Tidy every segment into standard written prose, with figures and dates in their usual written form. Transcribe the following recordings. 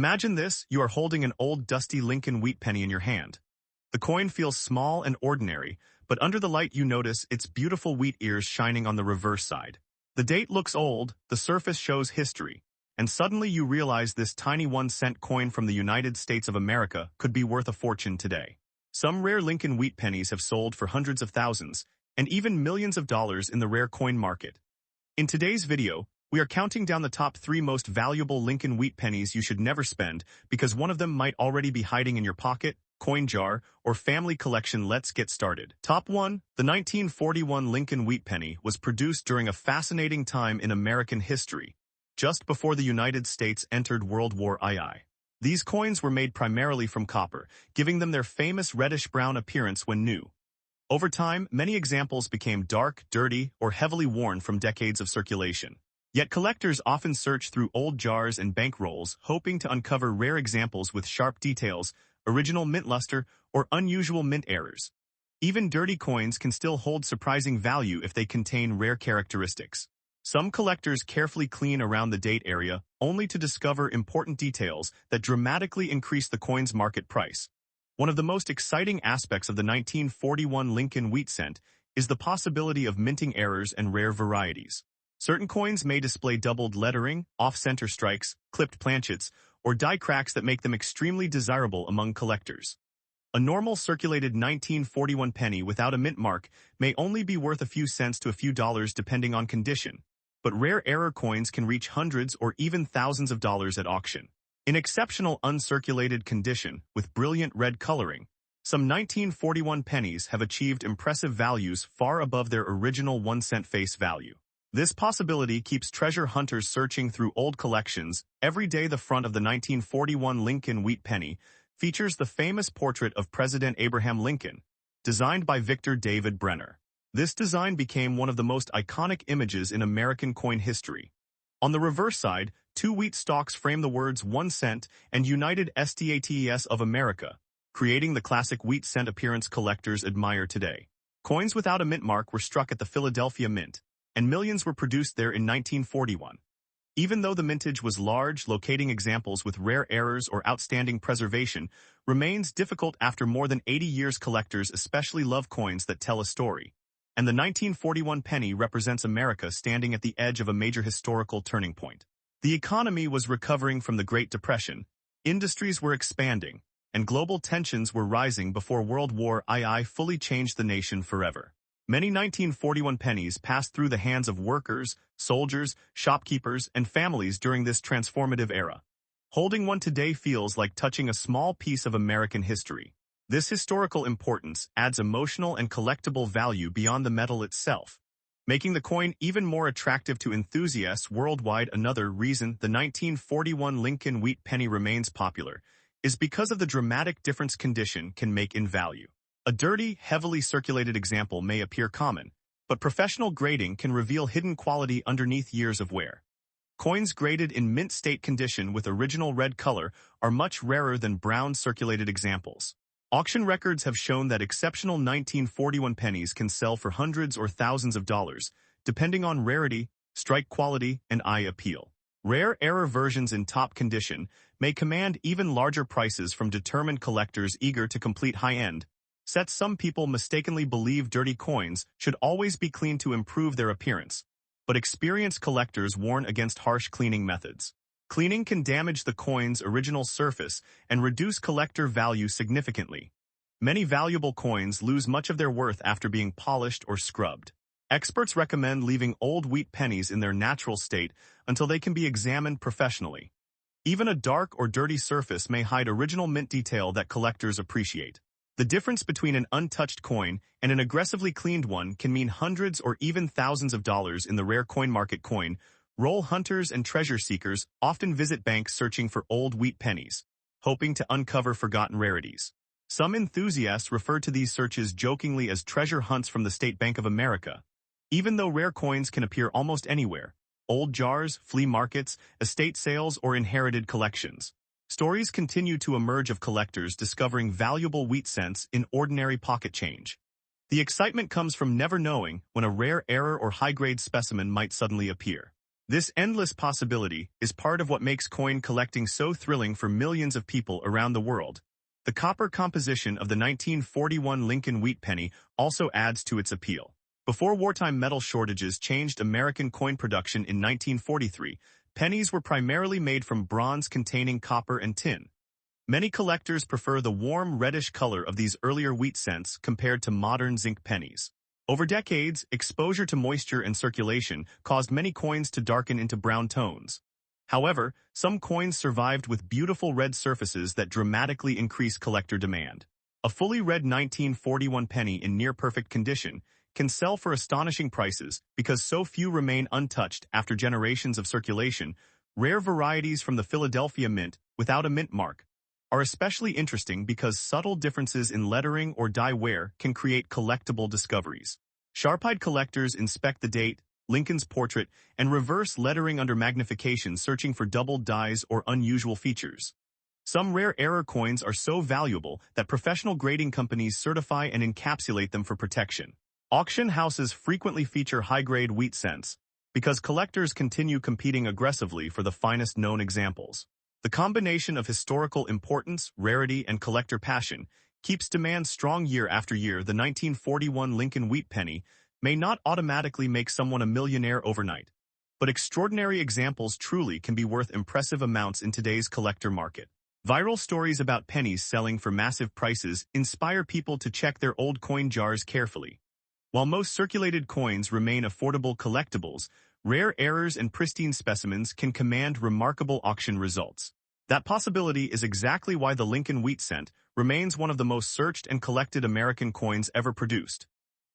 Imagine this, you are holding an old dusty Lincoln wheat penny in your hand. The coin feels small and ordinary, but under the light you notice its beautiful wheat ears shining on the reverse side. The date looks old, the surface shows history, and suddenly you realize this tiny 1-cent coin from the United States of America could be worth a fortune today. Some rare Lincoln wheat pennies have sold for hundreds of thousands, and even millions of dollars in the rare coin market. In today's video, we are counting down the top 3 most valuable Lincoln wheat pennies you should never spend because one of them might already be hiding in your pocket, coin jar, or family collection. Let's get started. Top 1. The 1941 Lincoln wheat penny was produced during a fascinating time in American history, just before the United States entered World War II. These coins were made primarily from copper, giving them their famous reddish-brown appearance when new. Over time, many examples became dark, dirty, or heavily worn from decades of circulation. Yet collectors often search through old jars and bank rolls, hoping to uncover rare examples with sharp details, original mint luster, or unusual mint errors. Even dirty coins can still hold surprising value if they contain rare characteristics. Some collectors carefully clean around the date area, only to discover important details that dramatically increase the coin's market price. One of the most exciting aspects of the 1941 Lincoln wheat cent is the possibility of minting errors and rare varieties. Certain coins may display doubled lettering, off-center strikes, clipped planchets, or die cracks that make them extremely desirable among collectors. A normal circulated 1941 penny without a mint mark may only be worth a few cents to a few dollars depending on condition, but rare error coins can reach hundreds or even thousands of dollars at auction. In exceptional uncirculated condition, with brilliant red coloring, some 1941 pennies have achieved impressive values far above their original 1-cent face value. This possibility keeps treasure hunters searching through old collections. Every day the front of the 1941 Lincoln wheat penny features the famous portrait of President Abraham Lincoln, designed by Victor David Brenner. This design became one of the most iconic images in American coin history. On the reverse side, 2 wheat stalks frame the words 1 cent and United States of America, creating the classic wheat cent appearance collectors admire today. Coins without a mint mark were struck at the Philadelphia Mint, and millions were produced there in 1941. Even though the mintage was large, locating examples with rare errors or outstanding preservation remains difficult after more than 80 years. Collectors especially love coins that tell a story, and the 1941 penny represents America standing at the edge of a major historical turning point. The economy was recovering from the Great Depression, industries were expanding, and global tensions were rising before World War II fully changed the nation forever. Many 1941 pennies passed through the hands of workers, soldiers, shopkeepers, and families during this transformative era. Holding one today feels like touching a small piece of American history. This historical importance adds emotional and collectible value beyond the metal itself, making the coin even more attractive to enthusiasts worldwide. Another reason the 1941 Lincoln wheat penny remains popular is because of the dramatic difference condition can make in value. A dirty, heavily circulated example may appear common, but professional grading can reveal hidden quality underneath years of wear. Coins graded in mint state condition with original red color are much rarer than brown circulated examples. Auction records have shown that exceptional 1941 pennies can sell for hundreds or thousands of dollars, depending on rarity, strike quality, and eye appeal. Rare error versions in top condition may command even larger prices from determined collectors eager to complete high-end sets. Some people mistakenly believe dirty coins should always be cleaned to improve their appearance, but experienced collectors warn against harsh cleaning methods. Cleaning can damage the coin's original surface and reduce collector value significantly. Many valuable coins lose much of their worth after being polished or scrubbed. Experts recommend leaving old wheat pennies in their natural state until they can be examined professionally. Even a dark or dirty surface may hide original mint detail that collectors appreciate. The difference between an untouched coin and an aggressively cleaned one can mean hundreds or even thousands of dollars in the rare coin market. Coin roll hunters and treasure seekers often visit banks searching for old wheat pennies, hoping to uncover forgotten rarities. Some enthusiasts refer to these searches jokingly as treasure hunts from the State Bank of America. Even though rare coins can appear almost anywhere, old jars, flea markets, estate sales, or inherited collections, stories continue to emerge of collectors discovering valuable wheat cents in ordinary pocket change. The excitement comes from never knowing when a rare error or high-grade specimen might suddenly appear. This endless possibility is part of what makes coin collecting so thrilling for millions of people around the world. The copper composition of the 1941 Lincoln wheat penny also adds to its appeal. Before wartime metal shortages changed American coin production in 1943, pennies were primarily made from bronze containing copper and tin. Many collectors prefer the warm reddish color of these earlier wheat cents compared to modern zinc pennies. Over decades, exposure to moisture and circulation caused many coins to darken into brown tones. However, some coins survived with beautiful red surfaces that dramatically increased collector demand. A fully red 1941 penny in near-perfect condition can sell for astonishing prices because so few remain untouched after generations of circulation. Rare varieties from the Philadelphia Mint, without a mint mark, are especially interesting because subtle differences in lettering or die wear can create collectible discoveries. Sharp-eyed collectors inspect the date, Lincoln's portrait, and reverse lettering under magnification, searching for doubled dies or unusual features. Some rare error coins are so valuable that professional grading companies certify and encapsulate them for protection. Auction houses frequently feature high-grade wheat cents because collectors continue competing aggressively for the finest known examples. The combination of historical importance, rarity, and collector passion keeps demand strong year after year. The 1941 Lincoln wheat penny may not automatically make someone a millionaire overnight, but extraordinary examples truly can be worth impressive amounts in today's collector market. Viral stories about pennies selling for massive prices inspire people to check their old coin jars carefully. While most circulated coins remain affordable collectibles, rare errors and pristine specimens can command remarkable auction results. That possibility is exactly why the Lincoln wheat cent remains one of the most searched and collected American coins ever produced.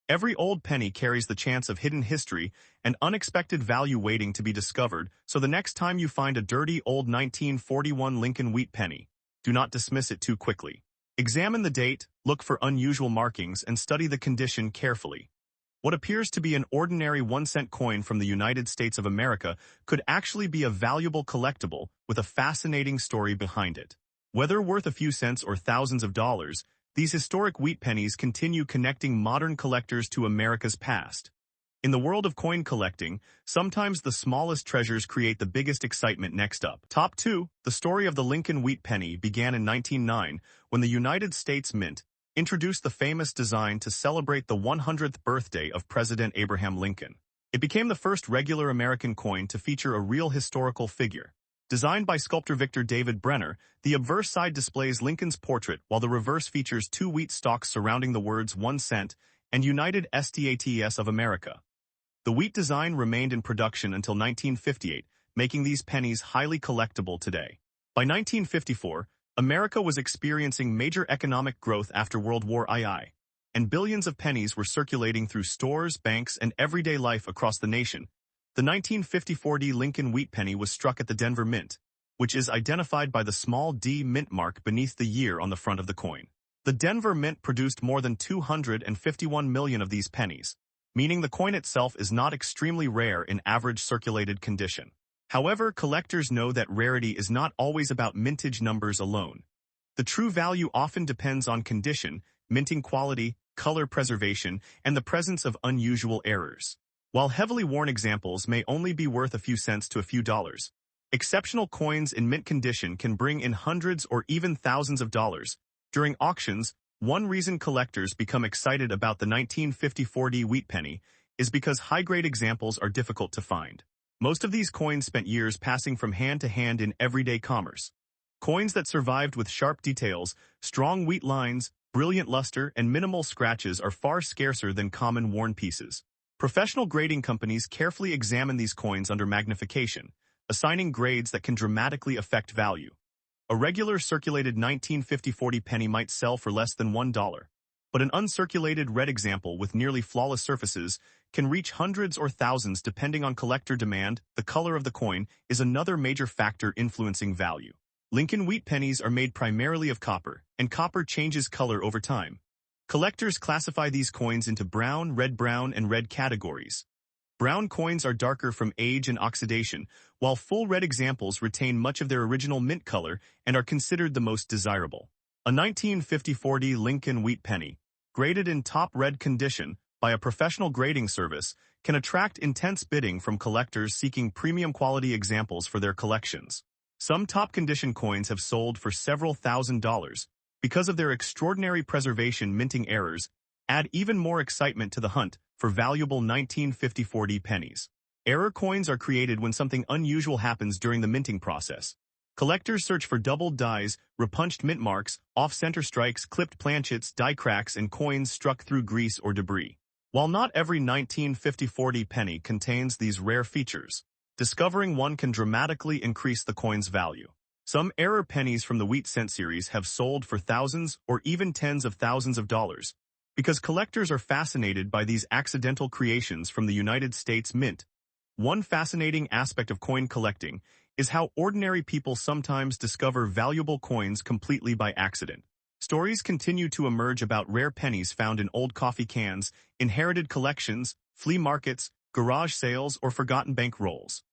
Every old penny carries the chance of hidden history and unexpected value waiting to be discovered, so the next time you find a dirty old 1941 Lincoln wheat penny, do not dismiss it too quickly. Examine the date, look for unusual markings, and study the condition carefully. What appears to be an ordinary 1-cent coin from the United States of America could actually be a valuable collectible with a fascinating story behind it. Whether worth a few cents or thousands of dollars, these historic wheat pennies continue connecting modern collectors to America's past. In the world of coin collecting, sometimes the smallest treasures create the biggest excitement. Next up. Top 2. The story of the Lincoln wheat penny began in 1909 when the United States Mint introduced the famous design to celebrate the 100th birthday of President Abraham Lincoln. It became the first regular American coin to feature a real historical figure. Designed by sculptor Victor David Brenner, the obverse side displays Lincoln's portrait while the reverse features 2 wheat stalks surrounding the words 1 cent and United States of America. The wheat design remained in production until 1958, making these pennies highly collectible today. By 1954, America was experiencing major economic growth after World War II, and billions of pennies were circulating through stores, banks, and everyday life across the nation. The 1954 Lincoln wheat penny was struck at the Denver Mint, which is identified by the small D mint mark beneath the year on the front of the coin. The Denver Mint produced more than 251 million of these pennies, meaning the coin itself is not extremely rare in average circulated condition. However, collectors know that rarity is not always about mintage numbers alone. The true value often depends on condition, minting quality, color preservation, and the presence of unusual errors. While heavily worn examples may only be worth a few cents to a few dollars, exceptional coins in mint condition can bring in hundreds or even thousands of dollars. During auctions, one reason collectors become excited about the 1954 wheat penny is because high-grade examples are difficult to find. Most of these coins spent years passing from hand to hand in everyday commerce. Coins that survived with sharp details, strong wheat lines, brilliant luster, and minimal scratches are far scarcer than common worn pieces. Professional grading companies carefully examine these coins under magnification, assigning grades that can dramatically affect value. A regular circulated 1954 penny might sell for less than $1, but an uncirculated red example with nearly flawless surfaces can reach hundreds or thousands depending on collector demand. The color of the coin is another major factor influencing value. Lincoln wheat pennies are made primarily of copper, and copper changes color over time. Collectors classify these coins into brown, and red categories. Brown coins are darker from age and oxidation, while full red examples retain much of their original mint color and are considered the most desirable. A 1954 Lincoln wheat penny, graded in top red condition by a professional grading service, can attract intense bidding from collectors seeking premium quality examples for their collections. Some top-condition coins have sold for several $1,000s because of their extraordinary preservation. Minting errors add even more excitement to the hunt for valuable 1950-40 pennies. Error coins are created when something unusual happens during the minting process. Collectors search for doubled dies, repunched mint marks, off-center strikes, clipped planchets, die cracks, and coins struck through grease or debris. While not every 1950-40 penny contains these rare features, discovering one can dramatically increase the coin's value. Some error pennies from the wheat cent series have sold for thousands or even tens of thousands of dollars, because collectors are fascinated by these accidental creations from the United States Mint. One fascinating aspect of coin collecting is how ordinary people sometimes discover valuable coins completely by accident. Stories continue to emerge about rare pennies found in old coffee cans, inherited collections, flea markets, garage sales, or forgotten bank rolls.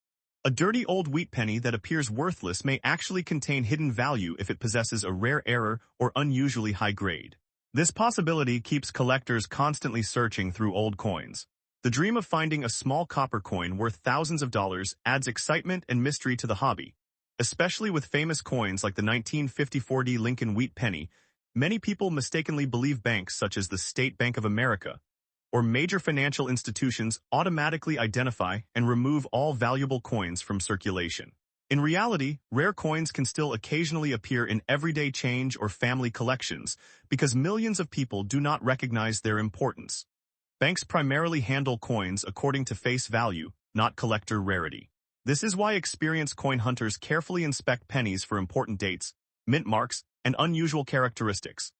A dirty old wheat penny that appears worthless may actually contain hidden value if it possesses a rare error or unusually high grade. This possibility keeps collectors constantly searching through old coins. The dream of finding a small copper coin worth thousands of dollars adds excitement and mystery to the hobby. Especially with famous coins like the 1950-40 Lincoln wheat penny, many people mistakenly believe banks such as the State Bank of America or major financial institutions automatically identify and remove all valuable coins from circulation. In reality, rare coins can still occasionally appear in everyday change or family collections because millions of people do not recognize their importance. Banks primarily handle coins according to face value, not collector rarity. This is why experienced coin hunters carefully inspect pennies for important dates, mint marks, and unusual characteristics.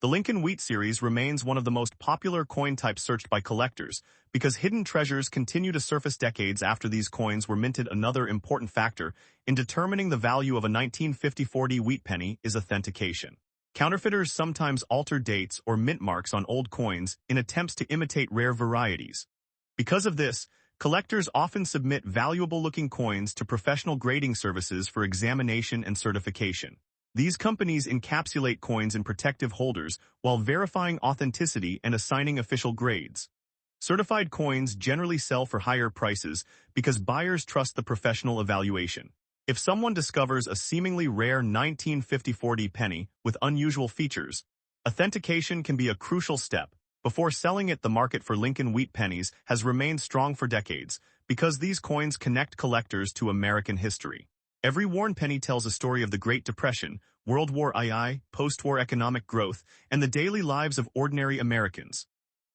The Lincoln Wheat series remains one of the most popular coin types searched by collectors because hidden treasures continue to surface decades after these coins were minted. Another important factor in determining the value of a 1950-40 wheat penny is authentication. Counterfeiters sometimes alter dates or mint marks on old coins in attempts to imitate rare varieties. Because of this, collectors often submit valuable-looking coins to professional grading services for examination and certification. These companies encapsulate coins in protective holders while verifying authenticity and assigning official grades. Certified coins generally sell for higher prices because buyers trust the professional evaluation. If someone discovers a seemingly rare 1950-40 penny with unusual features, authentication can be a crucial step. Before selling it, the market for Lincoln wheat pennies has remained strong for decades because these coins connect collectors to American history. Every worn penny tells a story of the Great Depression, World War II, post-war economic growth, and the daily lives of ordinary Americans.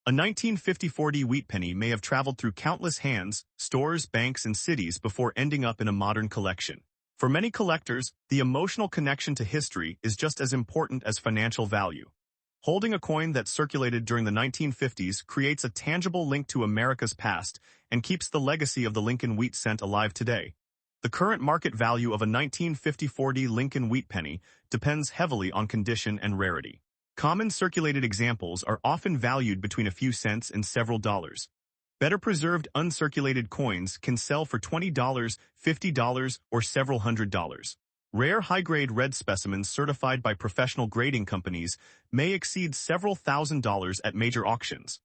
A 1950-40 wheat penny may have traveled through countless hands, stores, banks, and cities before ending up in a modern collection. For many collectors, the emotional connection to history is just as important as financial value. Holding a coin that circulated during the 1950s creates a tangible link to America's past and keeps the legacy of the Lincoln wheat cent alive today. The current market value of a 1950-40 Lincoln wheat penny depends heavily on condition and rarity. Common circulated examples are often valued between a few cents and several dollars. Better preserved uncirculated coins can sell for $20, $50, or several $100s. Rare high-grade red specimens certified by professional grading companies may exceed several $1,000s at major auctions.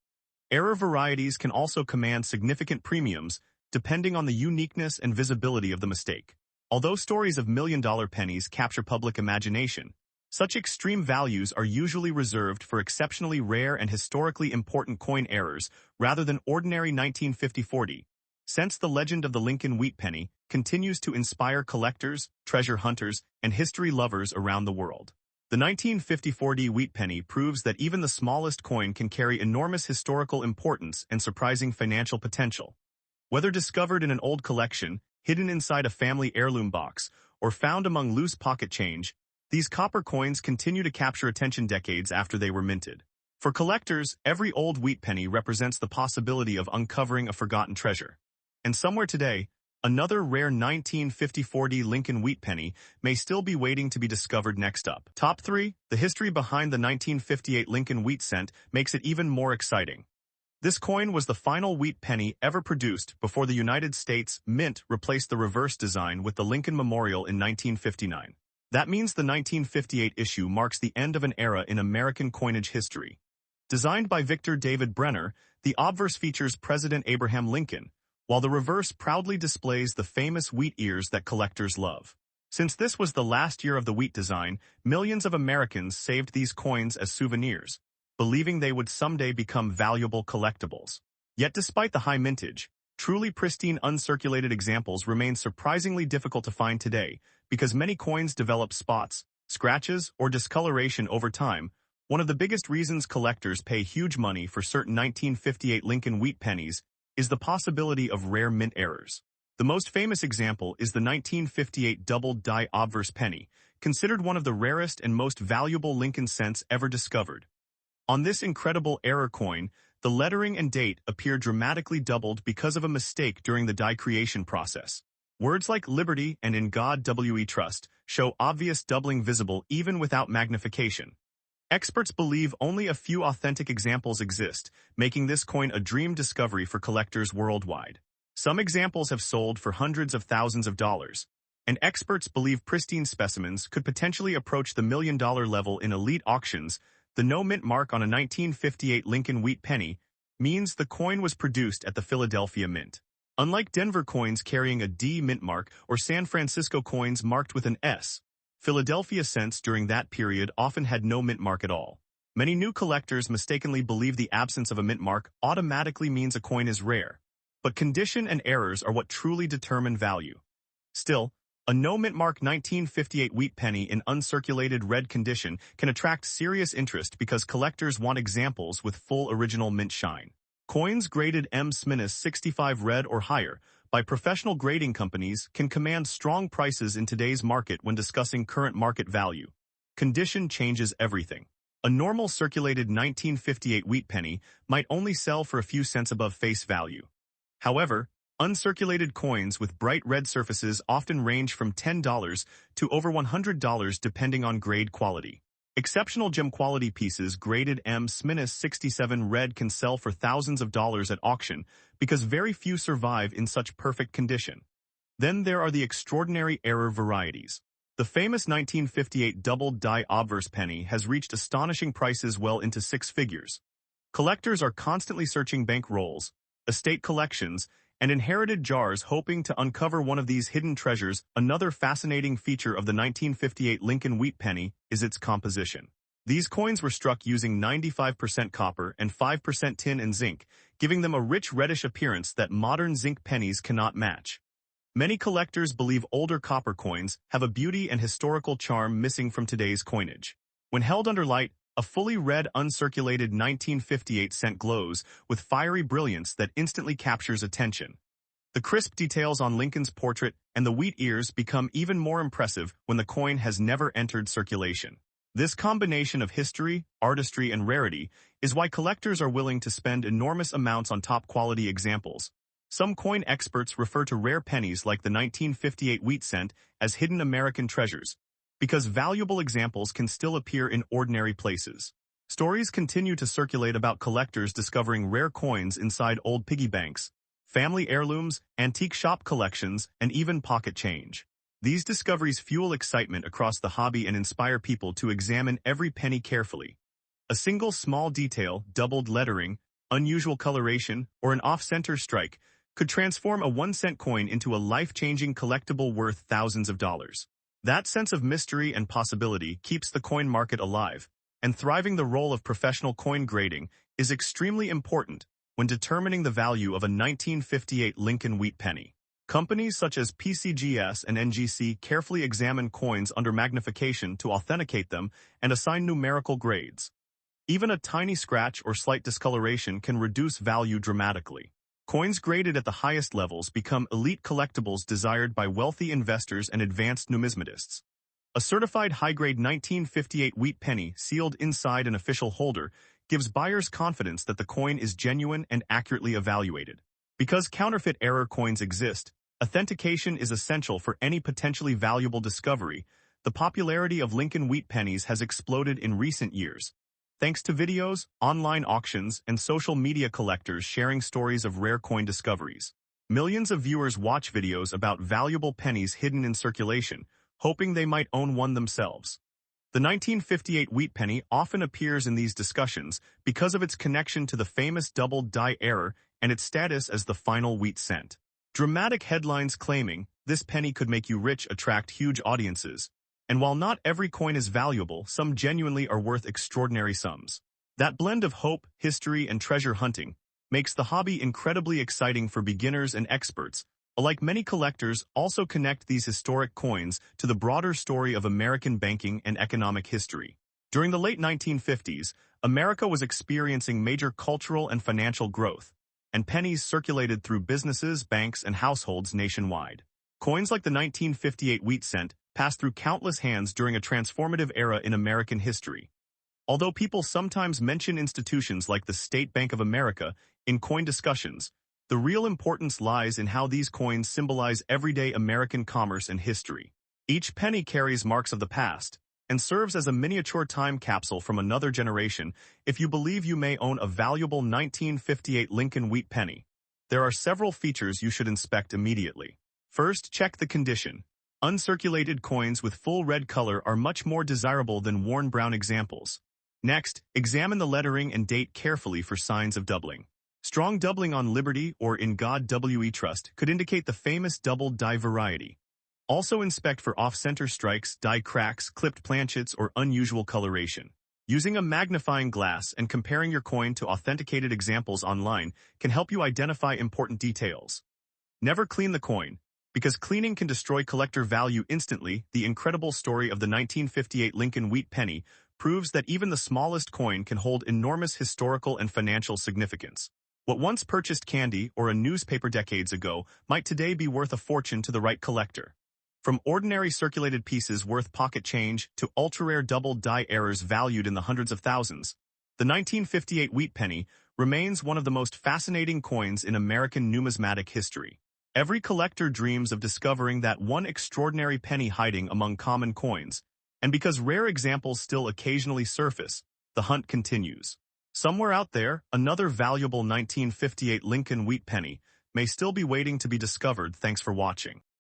Error varieties can also command significant premiums, depending on the uniqueness and visibility of the mistake. Although stories of million-dollar pennies capture public imagination, such extreme values are usually reserved for exceptionally rare and historically important coin errors rather than ordinary 1950-40. Since the legend of the Lincoln wheat penny continues to inspire collectors, treasure hunters, and history lovers around the world. The 1950-40 wheat penny proves that even the smallest coin can carry enormous historical importance and surprising financial potential. Whether discovered in an old collection, hidden inside a family heirloom box, or found among loose pocket change, these copper coins continue to capture attention decades after they were minted. For collectors, every old wheat penny represents the possibility of uncovering a forgotten treasure. And somewhere today, another rare 1950-40 Lincoln wheat penny may still be waiting to be discovered. Next up. Top 3. The history behind the 1958 Lincoln wheat cent makes it even more exciting. This coin was the final wheat penny ever produced before the United States Mint replaced the reverse design with the Lincoln Memorial in 1959. That means the 1958 issue marks the end of an era in American coinage history. Designed by Victor David Brenner, the obverse features President Abraham Lincoln, while the reverse proudly displays the famous wheat ears that collectors love. Since this was the last year of the wheat design, millions of Americans saved these coins as souvenirs, believing they would someday become valuable collectibles. Yet despite the high mintage, truly pristine uncirculated examples remain surprisingly difficult to find today because many coins develop spots, scratches, or discoloration over time. One of the biggest reasons collectors pay huge money for certain 1958 Lincoln wheat pennies is the possibility of rare mint errors. The most famous example is the 1958 doubled die obverse penny, considered one of the rarest and most valuable Lincoln cents ever discovered. On this incredible error coin, the lettering and date appear dramatically doubled because of a mistake during the die creation process. Words like liberty and in God we trust show obvious doubling visible even without magnification. Experts believe only a few authentic examples exist, making this coin a dream discovery for collectors worldwide. Some examples have sold for hundreds of thousands of dollars, and experts believe pristine specimens could potentially approach the $1 million level in elite auctions. The no mint mark on a 1958 Lincoln wheat penny means the coin was produced at the Philadelphia Mint. Unlike Denver coins carrying a D mint mark or San Francisco coins marked with an S, Philadelphia cents during that period often had no mint mark at all. Many new collectors mistakenly believe the absence of a mint mark automatically means a coin is rare, but condition and errors are what truly determine value. Still, a no mint mark 1958 wheat penny in uncirculated red condition can attract serious interest because collectors want examples with full original mint shine. Coins graded M-65 red or higher by professional grading companies can command strong prices in today's market when discussing current market value. Condition changes everything. A normal circulated 1958 wheat penny might only sell for a few cents above face value. However, uncirculated coins with bright red surfaces often range from $10 to over $100 depending on grade quality. Exceptional gem quality pieces graded M-67 red can sell for thousands of dollars at auction because very few survive in such perfect condition. Then there are the extraordinary error varieties. The famous 1958 doubled die obverse penny has reached astonishing prices well into six figures. Collectors are constantly searching bank rolls, estate collections, and inherited jars hoping to uncover one of these hidden treasures. Another fascinating feature of the 1958 Lincoln wheat penny is its composition. These coins were struck using 95% copper and 5% tin and zinc, giving them a rich reddish appearance that modern zinc pennies cannot match. Many collectors believe older copper coins have a beauty and historical charm missing from today's coinage. When held under light, a fully red uncirculated 1958 cent glows with fiery brilliance that instantly captures attention. The crisp details on Lincoln's portrait and the wheat ears become even more impressive when the coin has never entered circulation. This combination of history, artistry, and rarity is why collectors are willing to spend enormous amounts on top-quality examples. Some coin experts refer to rare pennies like the 1958 wheat cent as hidden American treasures, because valuable examples can still appear in ordinary places. Stories continue to circulate about collectors discovering rare coins inside old piggy banks, family heirlooms, antique shop collections, and even pocket change. These discoveries fuel excitement across the hobby and inspire people to examine every penny carefully. A single small detail, doubled lettering, unusual coloration, or an off-center strike could transform a 1-cent coin into a life-changing collectible worth thousands of dollars. That sense of mystery and possibility keeps the coin market alive, and thriving. The role of professional coin grading is extremely important when determining the value of a 1958 Lincoln wheat penny. Companies such as PCGS and NGC carefully examine coins under magnification to authenticate them and assign numerical grades. Even a tiny scratch or slight discoloration can reduce value dramatically. Coins graded at the highest levels become elite collectibles desired by wealthy investors and advanced numismatists. A certified high-grade 1958 wheat penny sealed inside an official holder gives buyers confidence that the coin is genuine and accurately evaluated. Because counterfeit error coins exist, authentication is essential for any potentially valuable discovery. The popularity of Lincoln wheat pennies has exploded in recent years, thanks to videos, online auctions, and social media collectors sharing stories of rare coin discoveries. Millions of viewers watch videos about valuable pennies hidden in circulation, hoping they might own one themselves. The 1958 wheat penny often appears in these discussions because of its connection to the famous double die error and its status as the final wheat cent. Dramatic headlines claiming this penny could make you rich attract huge audiences, and while not every coin is valuable, some genuinely are worth extraordinary sums. That blend of hope, history, and treasure hunting makes the hobby incredibly exciting for beginners and experts. Alike, many collectors also connect these historic coins to the broader story of American banking and economic history. During the late 1950s, America was experiencing major cultural and financial growth, and pennies circulated through businesses, banks, and households nationwide. Coins like the 1958 wheat cent passed through countless hands during a transformative era in American history. Although people sometimes mention institutions like the State Bank of America in coin discussions, the real importance lies in how these coins symbolize everyday American commerce and history. Each penny carries marks of the past and serves as a miniature time capsule from another generation. If you believe you may own a valuable 1958 Lincoln wheat penny, there are several features you should inspect immediately. First, check the condition. Uncirculated coins with full red color are much more desirable than worn brown examples. Next, examine the lettering and date carefully for signs of doubling. Strong doubling on Liberty or In God We Trust could indicate the famous double die variety. Also inspect for off-center strikes, die cracks, clipped planchets, or unusual coloration. Using a magnifying glass and comparing your coin to authenticated examples online can help you identify important details. Never clean the coin, because cleaning can destroy collector value instantly. The incredible story of the 1958 Lincoln wheat penny proves that even the smallest coin can hold enormous historical and financial significance. What once purchased candy or a newspaper decades ago might today be worth a fortune to the right collector. From ordinary circulated pieces worth pocket change to ultra-rare double die errors valued in the hundreds of thousands, the 1958 wheat penny remains one of the most fascinating coins in American numismatic history. Every collector dreams of discovering that one extraordinary penny hiding among common coins, and because rare examples still occasionally surface, the hunt continues. Somewhere out there, another valuable 1958 Lincoln wheat penny may still be waiting to be discovered. Thanks for watching.